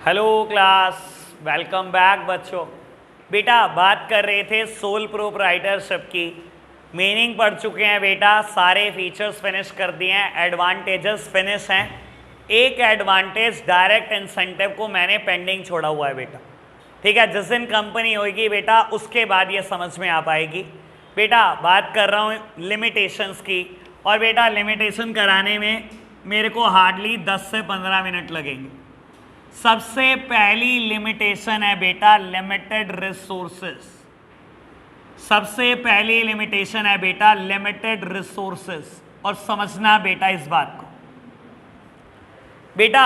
Hello class, welcome back बच्चों। बेटा बात कर रहे थे सोल प्रोप्राइटरशिप की, मीनिंग पढ़ चुके हैं बेटा, सारे फीचर्स फिनिश कर दिए हैं, एडवांटेजेस फिनिश हैं। एक एडवांटेज डायरेक्ट इंसेंटिव को मैंने पेंडिंग छोड़ा हुआ है बेटा, ठीक है। जिस दिन कंपनी होगी बेटा उसके बाद ये समझ में आ पाएगी। बेटा बात कर रहा हूँ लिमिटेशंस की, और बेटा लिमिटेशन कराने में मेरे को हार्डली 10 से 15 मिनट लगेंगे। सबसे पहली लिमिटेशन है बेटा लिमिटेड रिसोर्सेज। सबसे पहली लिमिटेशन है बेटा लिमिटेड रिसोर्सेज, और समझना बेटा इस बात को। बेटा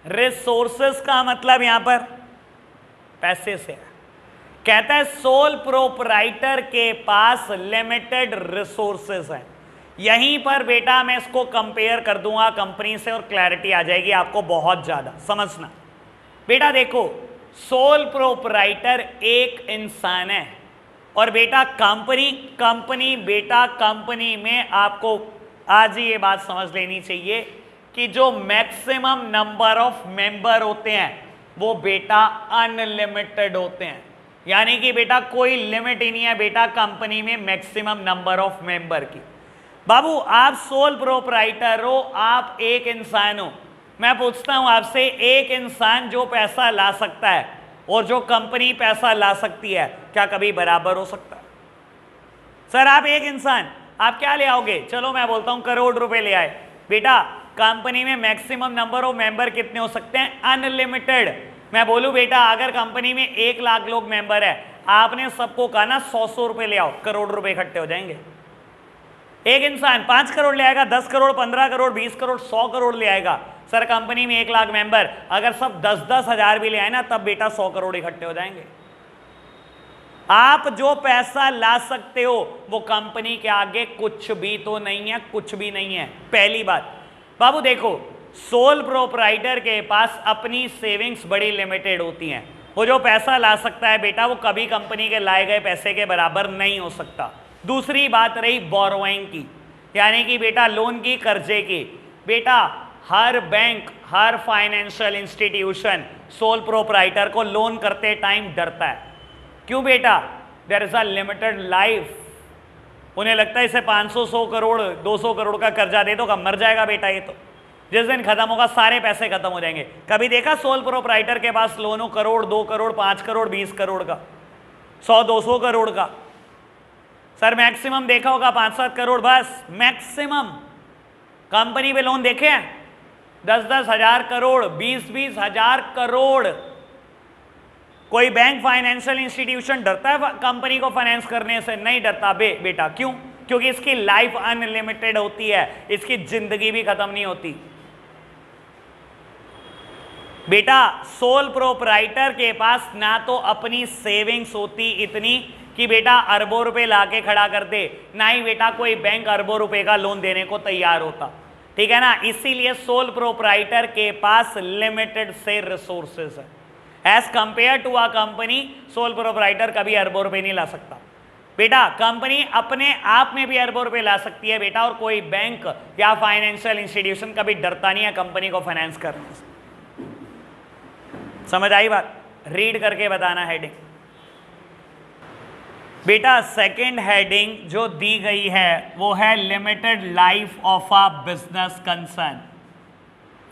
रिसोर्सेज का मतलब यहां पर पैसे से है। कहता है सोल प्रोप्राइटर के पास लिमिटेड रिसोर्सेज है। यहीं पर बेटा मैं इसको कंपेयर कर दूंगा कंपनी से और क्लैरिटी आ जाएगी आपको बहुत ज्यादा। समझना बेटा, देखो सोल प्रोप्राइटर एक इंसान है, और बेटा कंपनी बेटा कंपनी में आपको आज ही ये बात समझ लेनी चाहिए कि जो मैक्सिमम नंबर ऑफ मेंबर होते हैं वो बेटा अनलिमिटेड होते हैं। यानी कि बेटा कोई लिमिट ही नहीं है बेटा कंपनी में मैक्सिमम नंबर ऑफ मेंबर की। बाबू आप सोल प्रोप्राइटर हो, आप एक इंसान हो। मैं पूछता हूं आपसे, एक इंसान जो पैसा ला सकता है और जो कंपनी पैसा ला सकती है, क्या कभी बराबर हो सकता है? सर आप एक इंसान, आप क्या ले आओगे? चलो मैं बोलता हूं करोड़ रुपए ले आए। बेटा कंपनी में मैक्सिमम नंबर ऑफ मेंबर कितने हो सकते हैं? अनलिमिटेड। मैं बोलूं बेटा अगर कंपनी में 1 लाख लोग मेंबर है, आपने सबको कहा ना 100 रुपए ले आओ, करोड़ रुपए इकट्ठे हो जाएंगे। एक इंसान 5 करोड़ ले आएगा, 10 करोड़, 15 करोड़, 20 करोड़, 100 करोड़ ले आएगा। सर कंपनी में 1 लाख मेंबर, अगर सब 10-10 हजार भी ले आए ना, तब बेटा 100 करोड़ इकट्ठे हो जाएंगे। आप जो पैसा ला सकते हो वो कंपनी के आगे कुछ भी तो नहीं है, कुछ भी नहीं है। पहली बात बाबू देखो, सोल प्रोप्राइटर के पास अपनी सेविंग्स बड़ी लिमिटेड होती हैं। वो जो पैसा ला सकता है बेटा वो कभी कंपनी के लाए गए पैसे के बराबर नहीं हो सकता। दूसरी बात रही बोरोइंग की, यानी कि बेटा लोन की, कर्जे की। बेटा हर बैंक, हर फाइनेंशियल इंस्टीट्यूशन सोल प्रोप्राइटर को लोन करते टाइम डरता है। क्यों बेटा? There is a limited life. उन्हें लगता है इसे 500, 100 करोड़, 200 करोड़ का कर्जा दे दो, कब मर जाएगा बेटा ये तो। जिस दिन खत्म होगा सारे पैसे खत्म हो जाएंगे। कभी देखा सोल प्रोप्राइटर के पास लोन हो करोड़, 2 करोड़, 5 करोड़, 20 करोड़ का, 100-200 करोड़ का? सर मैक्सिमम देखा होगा 5-7 करोड़, बस मैक्सिमम। कंपनी पे लोन देखे हैं 10-10 हजार करोड़, 20-20 हजार करोड़। कोई बैंक, फाइनेंशियल इंस्टीट्यूशन डरता है कंपनी को फाइनेंस करने से? नहीं डरता बेटा। क्यों? क्योंकि इसकी लाइफ अनलिमिटेड होती है, इसकी जिंदगी भी खत्म नहीं होती। बेटा सोल प्रोप्राइटर के पास ना तो अपनी सेविंग्स होती इतनी कि बेटा अरबों रुपए लाके खड़ा कर दे, ना ही बेटा कोई बैंक अरबों रुपए का लोन देने को तैयार होता, ठीक है ना। इसीलिए सोल प्रोप्राइटर के पास लिमिटेड से रिसोर्सेज है। As compare to a company, sole proprietor कभी अरबों रुपए नहीं ला सकता बेटा। कंपनी अपने आप में भी अरबों रुपए ला सकती है बेटा, और कोई बैंक या फाइनेंशियल इंस्टीट्यूशन कभी डरता नहीं है कंपनी को फाइनेंस करने से। समझ आई बात? रीड करके बताना हेडिंग। बेटा सेकंड हेडिंग जो दी गई है वो है limited life of a business concern.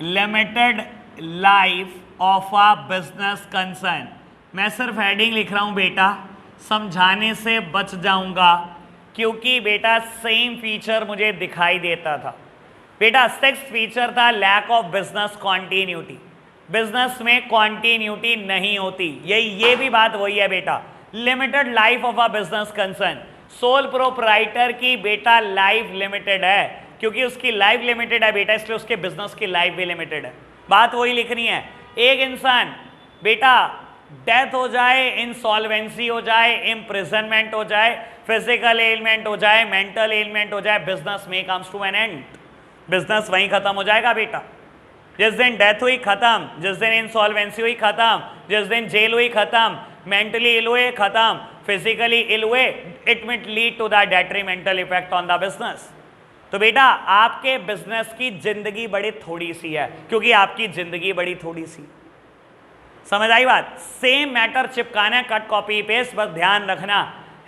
Limited life of a business concern. मैं सिर्फ हेडिंग लिख रहा हूं बेटा, समझाने से बच जाऊंगा, क्योंकि बेटा सेम फीचर मुझे दिखाई देता था। बेटा 6th फीचर था lack of business continuity. Business में कॉन्टिन्यूटी नहीं होती, ये भी बात वही है बेटा। Limited life of a business concern, sole proprietor की बेटा लाइफ लिमिटेड है, क्योंकि उसकी लाइफ लिमिटेड है बेटा, इसलिए उसके बिजनेस की लाइफ भी लिमिटेड है। बात वही लिखनी है। एक इंसान बेटा डेथ हो जाए, इंसॉल्वेंसी हो जाए, इम्प्रिजनमेंट हो जाए, फिजिकल एलिमेंट हो जाए, मेंटल एलिमेंट हो जाए, बिजनेस में comes to an end. Business वहीं खत्म हो जाएगा बेटा। जिस दिन डेथ हुई खत्म, जिस दिन इंसॉल्वेंसी हुई खत्म, जिस दिन जेल हुई खत्म, मेंटली इल हुए खत्म, फिजिकली इल हुए, it might lead to the detrimental effect on the business. तो बेटा आपके बिजनेस की जिंदगी बड़ी थोड़ी सी है, क्योंकि आपकी जिंदगी बड़ी थोड़ी सी। समझ आई बात? सेम मैटर चिपकाना है, कट कॉपी पेस्ट, बस ध्यान रखना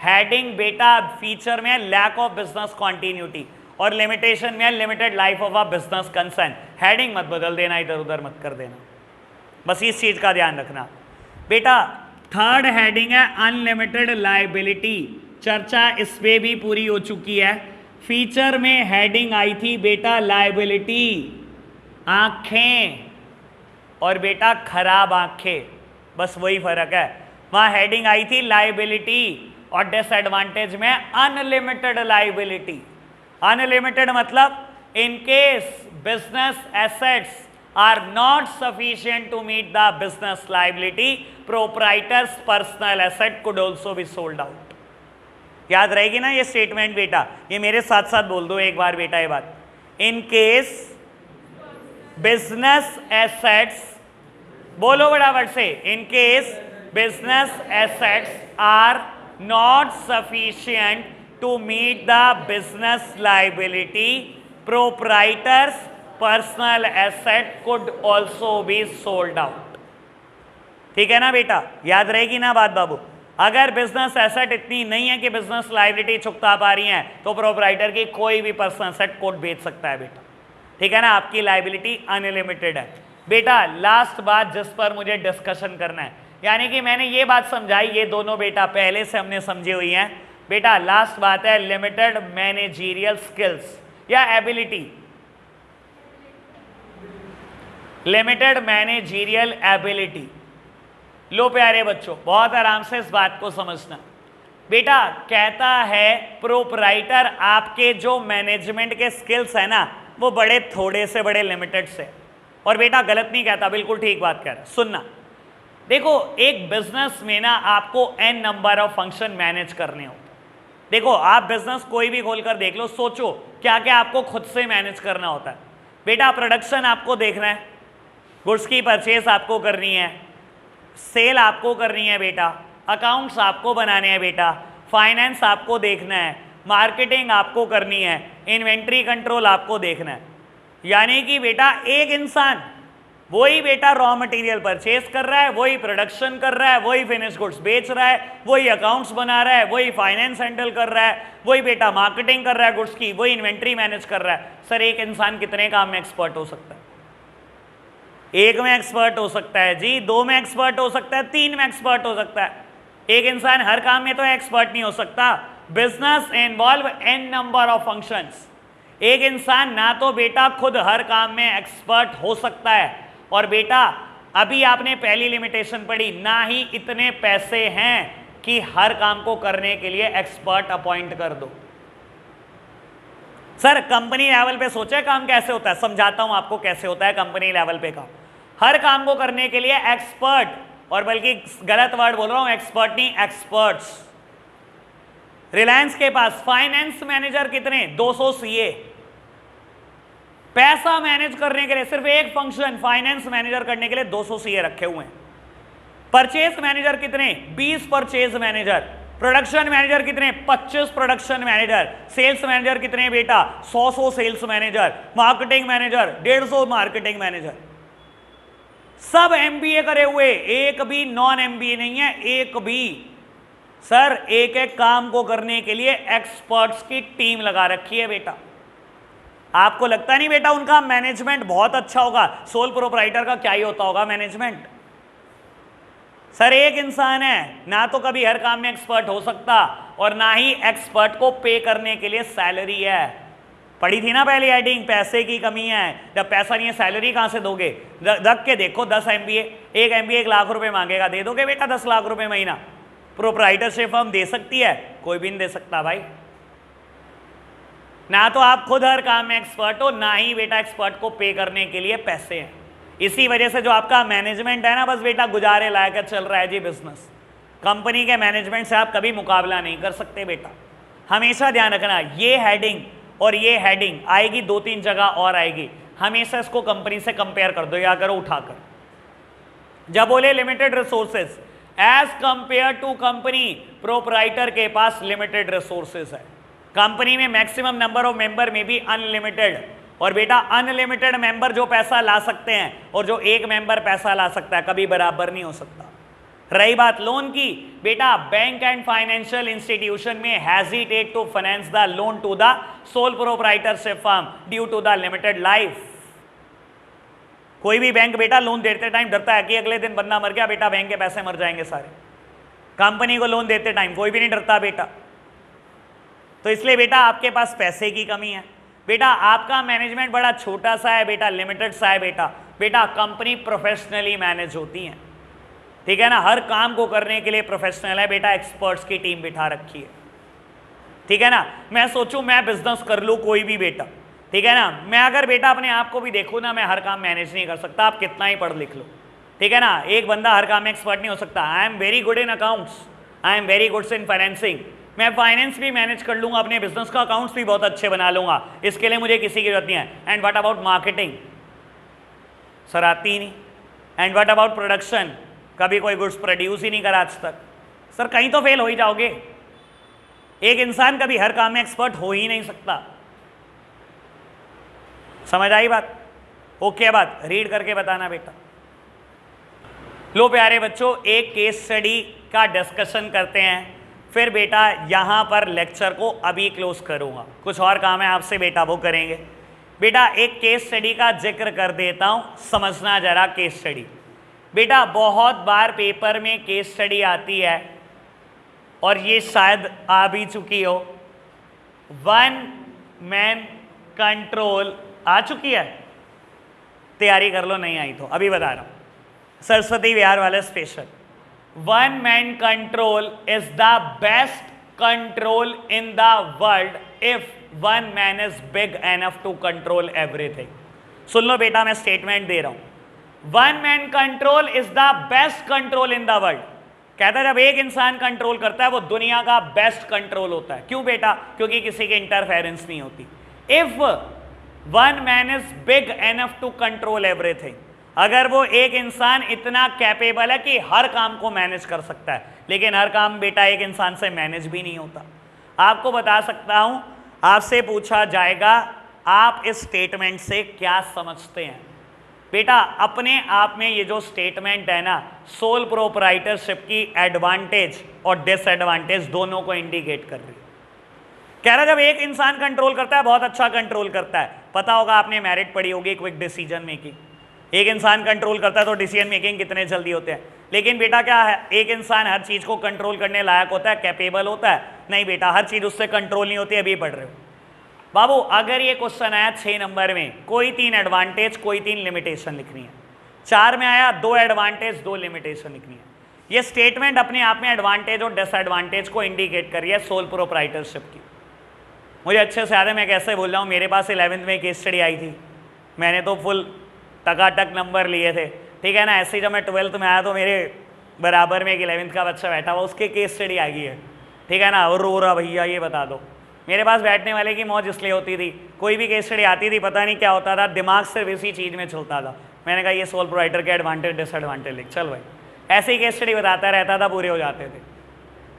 हेडिंग बेटा फीचर में लैक ऑफ बिजनेस कॉन्टिन्यूटी और लिमिटेशन में limited life of a business concern. Heading मत बदल देना, इधर उधर मत कर देना, बस इस चीज का ध्यान रखना बेटा। थर्ड हेडिंग है अनलिमिटेड लायबिलिटी, चर्चा इस पे भी पूरी हो चुकी है। फीचर में हेडिंग आई थी बेटा लायबिलिटी, आंखें और बेटा खराब आंखें, बस वही फर्क है। वहां हेडिंग आई थी लायबिलिटी और डिसएडवांटेज में अनलिमिटेड लायबिलिटी। अनलिमिटेड मतलब इन case business assets are not sufficient to meet the business liability, proprietor's personal asset could also be sold out। याद रहेगी ना ये स्टेटमेंट बेटा, ये मेरे साथ साथ बोल दो एक बार बेटा ये बात। इन केस बिजनेस एसेट्स, बोलो बड़ा वर्ड से, in case business assets are not sufficient to meet the business liability, proprietor's personal asset could also be sold out. ठीक है ना बेटा, याद रहेगी ना बात बाबू? अगर बिजनेस एसेट इतनी नहीं है कि बिजनेस लायबिलिटी चुकता पा रही है तो प्रोपराइटर की कोई भी पर्सनल एसेट कोड बेच सकता है बेटा। ठीक है ना, आपकी लायबिलिटी अनलिमिटेड है बेटा। लास्ट बात जिस पर मुझे डिस्कशन करना है, यानी कि मैंने ये बात समझाई, ये दोनों बेटा पहले से हमने समझी हुई हैं बेटा। लास्ट बात है लिमिटेड मैनेजरियल स्किल्स या एबिलिटी, लिमिटेड मैनेजरियल एबिलिटी। लो प्यारे बच्चों, बहुत आराम से इस बात को समझना बेटा। कहता है प्रोपराइटर आपके जो मैनेजमेंट के स्किल्स है ना वो बड़े थोड़े से बड़े लिमिटेड से, और बेटा गलत नहीं कहता, बिल्कुल ठीक बात कह रहा है। सुनना, देखो एक बिजनेस में ना आपको an number of function manage करने होते। देखो आप बिजनेस कोई भी खोलकर देख लो, सोचो क्या क्या आपको खुद से मैनेज करना होता है बेटा। प्रोडक्शन आपको देखना है, गुड्स की परचेस आपको करनी है, सेल आपको करनी है बेटा, अकाउंट्स आपको बनाने हैं बेटा, फाइनेंस आपको देखना है, मार्केटिंग आपको करनी है, इन्वेंट्री कंट्रोल आपको देखना है। यानी कि बेटा एक इंसान वही बेटा रॉ मटेरियल परचेस कर रहा है, वही प्रोडक्शन कर रहा है, वही फिनिश गुड्स बेच रहा है, वही अकाउंट्स बना रहा है, वही फाइनेंस हैंडल कर रहा है, वही बेटा मार्केटिंग कर रहा है गुड्स की, वही इन्वेंट्री मैनेज कर रहा है। सर एक इंसान कितने काम में एक्सपर्ट हो सकता है? एक में एक्सपर्ट हो सकता है जी, दो में एक्सपर्ट हो सकता है, तीन में एक्सपर्ट हो सकता है। एक इंसान हर काम में तो एक्सपर्ट नहीं हो सकता। Business involve N number of functions. एक इंसान ना तो बेटा खुद हर काम में एक्सपर्ट हो सकता है, और बेटा अभी आपने पहली लिमिटेशन पढ़ी, ना ही इतने पैसे हैं कि हर काम को करने के लिए एक्सपर्ट अपॉइंट कर दो। सर कंपनी लेवल पे सोचे काम कैसे होता है, समझाता हूं आपको कैसे होता है कंपनी लेवल पे काम। हर काम को करने के लिए एक्सपर्ट, और बल्कि गलत वर्ड बोल रहा हूं, एक्सपर्ट नहीं एक्सपर्ट्स। रिलायंस के पास फाइनेंस मैनेजर कितने? 200 सीए। पैसा मैनेज करने के लिए सिर्फ एक फंक्शन फाइनेंस मैनेजर करने के लिए 200 सीए रखे हुए हैं। परचेज मैनेजर कितने? 20 परचेज मैनेजर। प्रोडक्शन मैनेजर कितने? 25 प्रोडक्शन मैनेजर। सेल्स मैनेजर कितने बेटा? 100 sales manager. Marketing manager 150 marketing manager. सब एमबीए करे हुए, एक भी नॉन एमबीए नहीं है, एक भी। सर एक एक काम को करने के लिए एक्सपर्ट्स की टीम लगा रखी है बेटा। आपको लगता नहीं बेटा उनका मैनेजमेंट बहुत अच्छा होगा? सोल प्रोपराइटर का क्या ही होता होगा मैनेजमेंट? सर एक इंसान है, ना तो कभी हर काम में एक्सपर्ट हो सकता, और ना ही एक्सपर्ट को पे करने के लिए सैलरी है। पढ़ी थी ना पहले हेडिंग, पैसे की कमी है। जब पैसा नहीं है सैलरी कहां से दोगे? रख के देखो 10 एमबीए, एक एमबीए 1 लाख रुपए मांगेगा, दे दोगे बेटा 10 लाख रुपए महीना? प्रोपराइटरशिप फर्म दे सकती है? कोई भी नहीं दे सकता भाई। ना तो आप खुद हर काम में एक्सपर्ट हो, ना ही बेटा एक्सपर्ट को पे करने के लिए पैसे हैं। इसी वजह से जो आपका मैनेजमेंट है ना, बस बेटा गुजारे लायक चल रहा है जी बिजनेस। कंपनी के मैनेजमेंट से आप कभी मुकाबला नहीं कर सकते बेटा। हमेशा ध्यान रखना, ये हेडिंग और ये हेडिंग आएगी 2-3 जगह और आएगी, हमेशा इसको कंपनी से कंपेयर कर दो या करो उठाकर। जब बोले limited resources as compare to company, proprietor के पास लिमिटेड रिसोर्सेज है। कंपनी में मैक्सिमम नंबर ऑफ मेंबर में भी अनलिमिटेड, और बेटा अनलिमिटेड मेंबर जो पैसा ला सकते हैं और जो एक मेंबर पैसा ला सकता है कभी बराबर नहीं हो सकता। रही बात लोन की, बेटा बैंक एंड फाइनेंशियल इंस्टीट्यूशन में hesitate to finance the loan to the sole proprietorship firm due to the limited life. कोई भी बैंक बेटा लोन देते टाइम डरता है कि अगले दिन बंदा मर गया बेटा बैंक के पैसे मर जाएंगे सारे। कंपनी को लोन देते टाइम कोई भी नहीं डरता बेटा। तो इसलिए बेटा आपके पास पैसे की कमी है, बेटा आपका मैनेजमेंट बड़ा छोटा सा है बेटा, लिमिटेड सा है बेटा। बेटा कंपनी प्रोफेशनली मैनेज होती है, ठीक है ना, हर काम को करने के लिए प्रोफेशनल है बेटा, एक्सपर्ट्स की टीम बिठा रखी है, ठीक है ना। मैं सोचूं मैं बिजनेस कर लूं कोई भी बेटा, ठीक है ना, मैं अगर बेटा अपने आप को भी देखूं ना, मैं हर काम मैनेज नहीं कर सकता, आप कितना ही पढ़ लिख लो, ठीक है ना। एक बंदा हर काम में एक्सपर्ट नहीं हो सकता। I am very good in accounts, I am very good in financing, मैं फाइनेंस भी मैनेज कर लूंगा, अपने बिजनेस का अकाउंट्स भी बहुत अच्छे बना लूंगा, इसके लिए मुझे किसी की जरूरत नहीं है। And what about marketing, sir आती ही नहीं। एंड व्हाट अबाउट प्रोडक्शन, कभी कोई गुड्स प्रोड्यूस ही नहीं करा आज तक, सर कहीं तो फेल हो ही जाओगे। एक इंसान कभी हर काम में एक्सपर्ट हो ही नहीं सकता। समझ आई बात? ओके बात, रीड करके बताना बेटा। लो प्यारे बच्चों, एक केस स्टडी का डिस्कशन करते हैं, फिर बेटा यहां पर लेक्चर को अभी क्लोज करूंगा, कुछ और काम है आपसे बेटा वो करेंगे। बेटा एक केस स्टडी का जिक्र कर देता हूं, समझना जरा केस स्टडी। बेटा बहुत बार पेपर में केस स्टडी आती है और ये शायद आ भी चुकी हो, वन मैन कंट्रोल आ चुकी है, तैयारी कर लो, नहीं आई तो अभी बता रहा हूं, सरस्वती विहार वाले special. One man control is the best control in the world if one man is big enough to control everything. सुन लो बेटा, मैं स्टेटमेंट दे रहा हूं, one man control is the best control in the world. कहता है जब एक इंसान कंट्रोल करता है वो दुनिया का बेस्ट कंट्रोल होता है। क्यों बेटा? क्योंकि किसी की इंटरफेरेंस नहीं होती। If one man is big enough to control everything, अगर वो एक इंसान इतना कैपेबल है कि हर काम को मैनेज कर सकता है, लेकिन हर काम बेटा एक इंसान से मैनेज भी नहीं होता। आपको बता सकता हूं, आपसे पूछा जाएगा आप इस स्टेटमेंट से क्या समझते हैं। बेटा अपने आप में ये जो स्टेटमेंट है ना, सोल प्रोप्राइटरशिप की एडवांटेज और डिसएडवांटेज दोनों को इंडिकेट कर रही है। कह रहा जब एक इंसान कंट्रोल करता है, बहुत अच्छा कंट्रोल करता है। पता होगा आपने मेरिट पढ़ी होगी क्विक डिसीजन मेकिंग, एक इंसान कंट्रोल करता है तो डिसीजन मेकिंग कितने जल्दी होते हैं। लेकिन बेटा क्या है, एक इंसान हर चीज को कंट्रोल करने लायक होता है, कैपेबल होता है? नहीं बेटा, हर चीज उससे कंट्रोल नहीं होती। अभी पढ़ रहे हो बाबू, अगर ये क्वेश्चन आया 6 नंबर में, कोई 3 एडवांटेज कोई 3 लिमिटेशन लिखनी है, 4 में आया 2 एडवांटेज 2 लिमिटेशन लिखनी है। ये स्टेटमेंट अपने आप में एडवांटेज और डिसएडवांटेज को इंडिकेट कर रही है सोल प्रोप्राइटरशिप की। मुझे अच्छे से याद है मैं कैसे बोल रहा हूँ, मेरे पास 11वीं में केस स्टडी आई थी, मैंने तो फुल टकाटक नंबर लिए थे, ठीक है ना। ऐसे ही जब मैं 12th में आया तो मेरे बराबर में एक 11th का बच्चा बैठा हुआ, उसके केस स्टडी आ गई है, ठीक है ना, और रो रहा भैया ये बता दो। मेरे पास बैठने वाले की मौज इसलिए होती थी, कोई भी केस स्टडी आती थी पता नहीं क्या होता था, दिमाग सिर्फ इसी चीज़ में चलता था। मैंने कहा ये सोल प्रोप्राइटर के एडवांटेज डिसएडवांटेज लिख, चल भाई। ऐसे ही केस स्टडी बताता रहता था, पूरे हो जाते थे,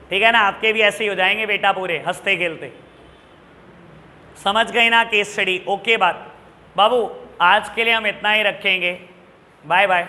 ठीक है ना। आपके भी ऐसे ही हो जाएंगे बेटा, पूरे हंसते खेलते। समझ गए ना केस स्टडी? ओके बात बाबू, आज के लिए हम इतना ही रखेंगे, बाय बाय।